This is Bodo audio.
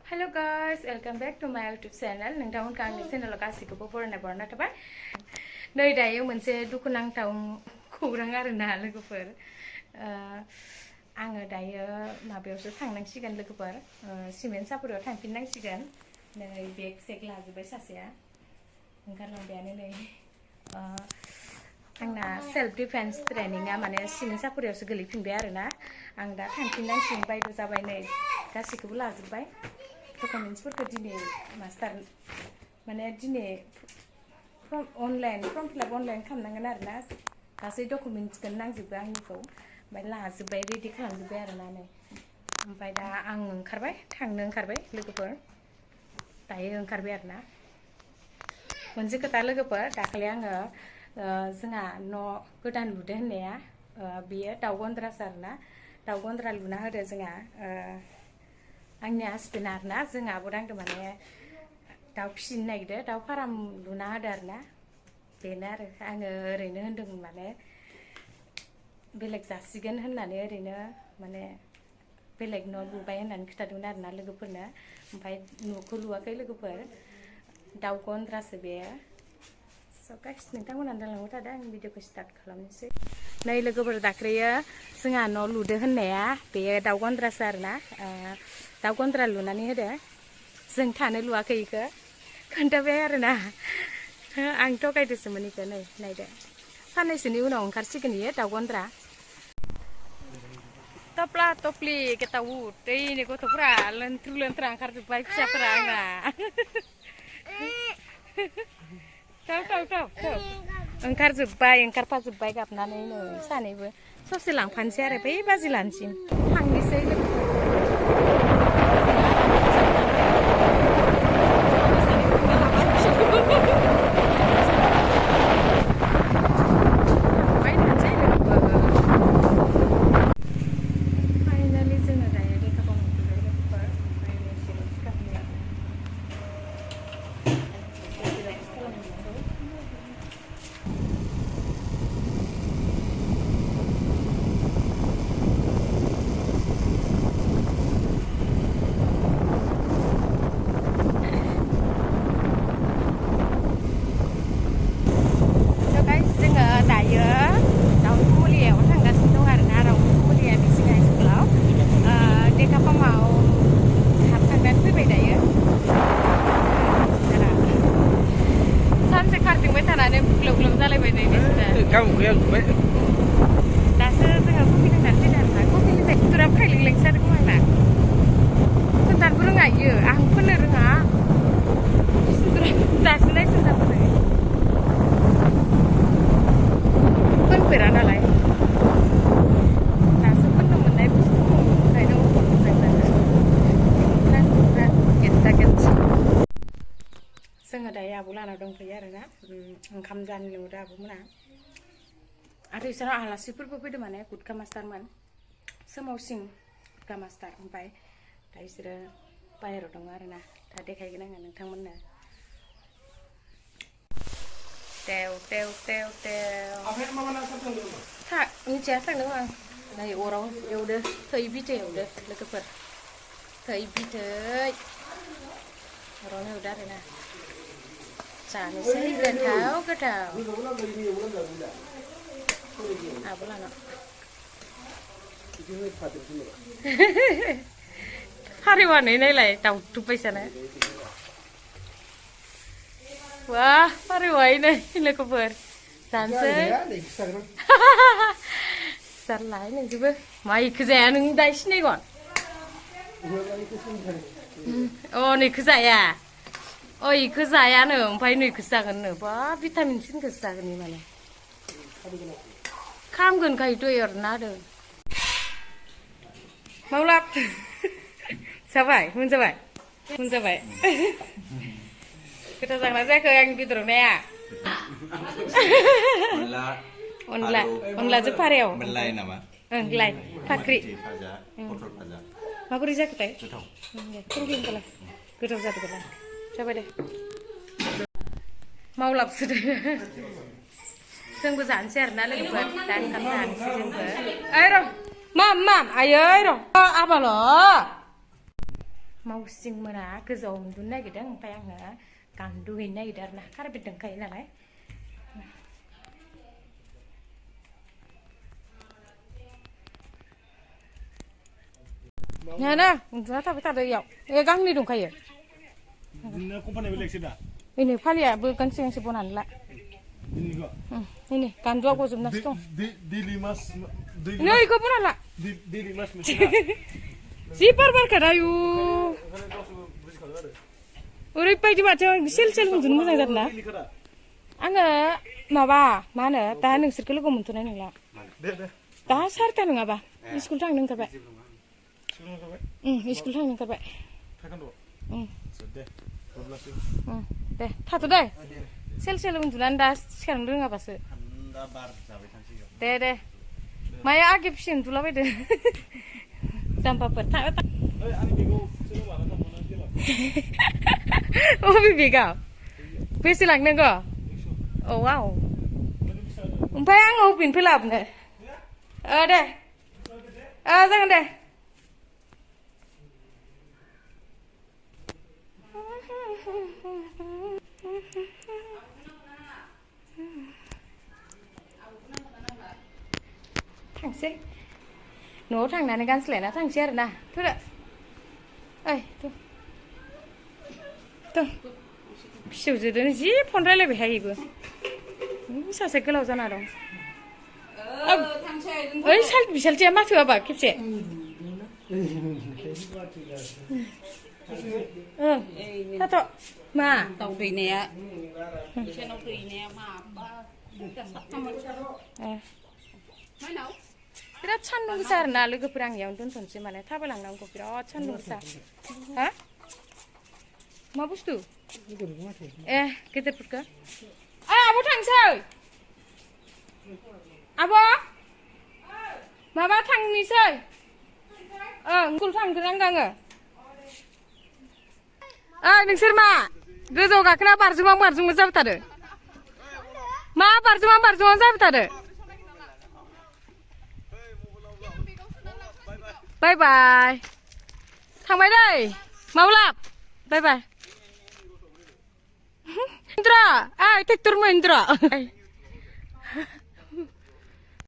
Hello guys, welcome back to my YouTube channel. नोंथांमोनखौ आंनि चेनेलाव गासैखौबो बरायनाय बरनाय थाबाय। नै दायो मोनसे दुखुनांथाव खौरां आरोना लोगोफोर। आङो दायो माबायावसो थांनांसिगोन लोगोफोर। सिमेन्ट सापरियाव थांफिननांसिगोन। नै बेग सेग लाजोबबाय सासेया। ओंखारलांबायानो नै। आंना सेल्फ डिफेन्स ट्रेनिंआ माने सिमेन्ट सापरियावसो गोलैफिनबाय आरोना। आं दा थांफिननांसिगोन बायद' जाबाय नै गासैखौबो लाजोबबाय। डकुमेन्ट्सफोरखौ दिनै मास्टार माने दिनै फर्म फिलआप अनलाइन खालामनांगोन आरोना गासै डकुमेन्ट्सखौनो नांजोबो आंनिखौ ओमफ्राय लाजोबबाय रेडि खालामजोब्बाय आरोना नै ओमफ्राय दा आं ओंखारबाय थांनो ओंखारबाय लोगोफोर दायो ओंखारबाय आरोना मोनसे खोथा लोगोफोर दाखालि आङो जोंहा न' गोदान लुदो होननाया बेयो दाउ गन्द्रासो आरोना दाउ गन्द्रा लुना होदो जोंहा आंनि हासबेन्ड आरोना जों आब' दांदो माने दाउ फिसिनो नागिरदो दाउ फार्म लुना होदो आरोना बेनो आरो आङो ओरैनो होनदोंमोन माने बेलेग जासिगोन होननानै ओरैनो माने बेलेग न' लुबाय होननानै खिथादोंमोन आरोना लोगोफोरनो ओमफ्राय न'खौ लुवाखै लोगोफोर दाउ गन्द्रासो बेयो स' गाइस नोंथांमोनहा दालांबाय थादों आं भिडिअखौ स्टार्ट खालामनोसै नै लोगोफोर दाख्लैयो जोंहा न' लुदो होननाया बेयो दाउ गन्द्रासो आरोना दाउ गन्द्रा लुनानै होदो जों थानो लुवाखै इखो खोन्थाबाय आरोना आं थगायदोसोमोन इखो नै नायदो साननैसोनि उनाव ओंखारसिगोन इयो दाउ गन्द्रा टप्ला टप्लि गेटाव दैनि गथ'फ्रा लोनथ्रु लोनथ्रा ओंखारजोब्बाय फिसाफोरा आंना थाव ओंखारजोब्बाय ओंखारफाजोब्बाय गाबनानै नै सानैबो ससे लांफानोसै आरो बै बाजि लानसिम थांनोसै दासो जोङो कफि लोंनानै फैदों आरोना कफिनिफ्राय दुराब खायलेंलेंसो जादों आंना खोन्थानोबो रोङा इयो आं फोननो रोङा दासो नायसनजाबो फोनफेरा नालाय दासो फोननो मोननाय बुस्थु ओंखायनो मोजां जादों जोङो दायो आब' लाना दंफैयो आरोना ओंखाम जानो लिंहरदो आब'मोना आरो बिसोरनाव आलासिफोरबो फैदों माने गुटखा मास्टारमोन सोमावसिं गुटखा मास्टार ओमफ्राय दा बिसोरो बाहेराव दङ आरोना दा देखायगोन आङो नोंथांमोननो तेव तेव तेव तेव मिथिया थांदों आं नै अराव एवदो थै बिथै एवदो लोगोफोर थै बिथै अरावनो एवदो आरोना जानोसै गोथाव गोथाव आब' लाना फारेवानो नायलाय दाउथुब बायसानो वा फारेवानो लोगोफोर जानोसै जारलाहाय नोंजोबो मा इखो जाया नों दा सिनायगोन अ नैखो जाया अ इखो जायानो ओमफ्राय नैखोसो जागोननो बा भिटामिन सिनखौसो जागोन माने खामगोन खायथ' एरना होदों मावलाब जाबाय मोनजाबाय गोथाव जागोना जायाखै आंनि बेदराव नाया अनलाजों फारेव लाइ नामा ओं लाइ फाख्रि माबोरै जाखोथाय गोथाव जादोंबालाय जाबाय दे मावलाबसो दे जोंबो जानोसै आरोना लोगोफोर दा ओंखाम जानोसै जोंबो ओइ र' माम आयै र' आबाल' मावसो सिं मोना गोजौआव उन्दुनो नागिरदों ओमफ्राय आङो गान्दुहैनो नागिरदों आरो ना कारपेट दंखायो नालाय ना उन्दुना थाबाय थादो इयाव ए गांनै दंखायो इनै फालियाबो गांसे गांसे बनानै ला इनै गान्दुआ गजोबनासो दं नै इखौ बना ला जि बार बारखादायु ओरैबायदि माथो सेल सेल उन्दुनो मोजां जादों ना आङो माबा मा होनो दा नोंसोरखौ लोगो मोनथ'नाय नंला दा 4टा नङाबा स्कुल थांनो ओंखारबाय स्कुल थांनो ओंखारबाय दे थाथ' दे सेल सेल उन्दुनानै दा सिखारनो रोङाबासो दे माया आगे फिसे उन्दुलाबायदो जाम्बाफोर अबे बेगाव बेसे लांनांगौ औ ओमफ्राय आङो अबेनिफ्राय लाबोनो दे जागोन दे थांसै न'आव थांनानै गानस्लायना थांसै आरो ना थुदो ओइ फिसौजोदों जि फन रायलायबाय हायोबो सासे गोलाव जाना दं ओइ बिसालथिया माथो होआबा खेबसे थाथ' मा दाउ दैनाया बिसानाव दैनाया माबा बिराद सान्दुं गोसा आरो ना लोगोफोर आं इयावनो दोनथ'नोसै माने थाबायलांनांगौ बिराद सान्दुं गोसा हा मा बुस्थु ए गेदेरफोरखौ आब' थांसै आब' माबा थांनोसै स्कुल थांग्रोनांगौ आङो नोंसोर मा गोजौआव गाखोना बारजुमा जाबाय थादो मा बारजुमा जाबाय थादो बाय बाय थांबाय दै माब्ला बाय बाय Indra, ट्रेक्टर Indra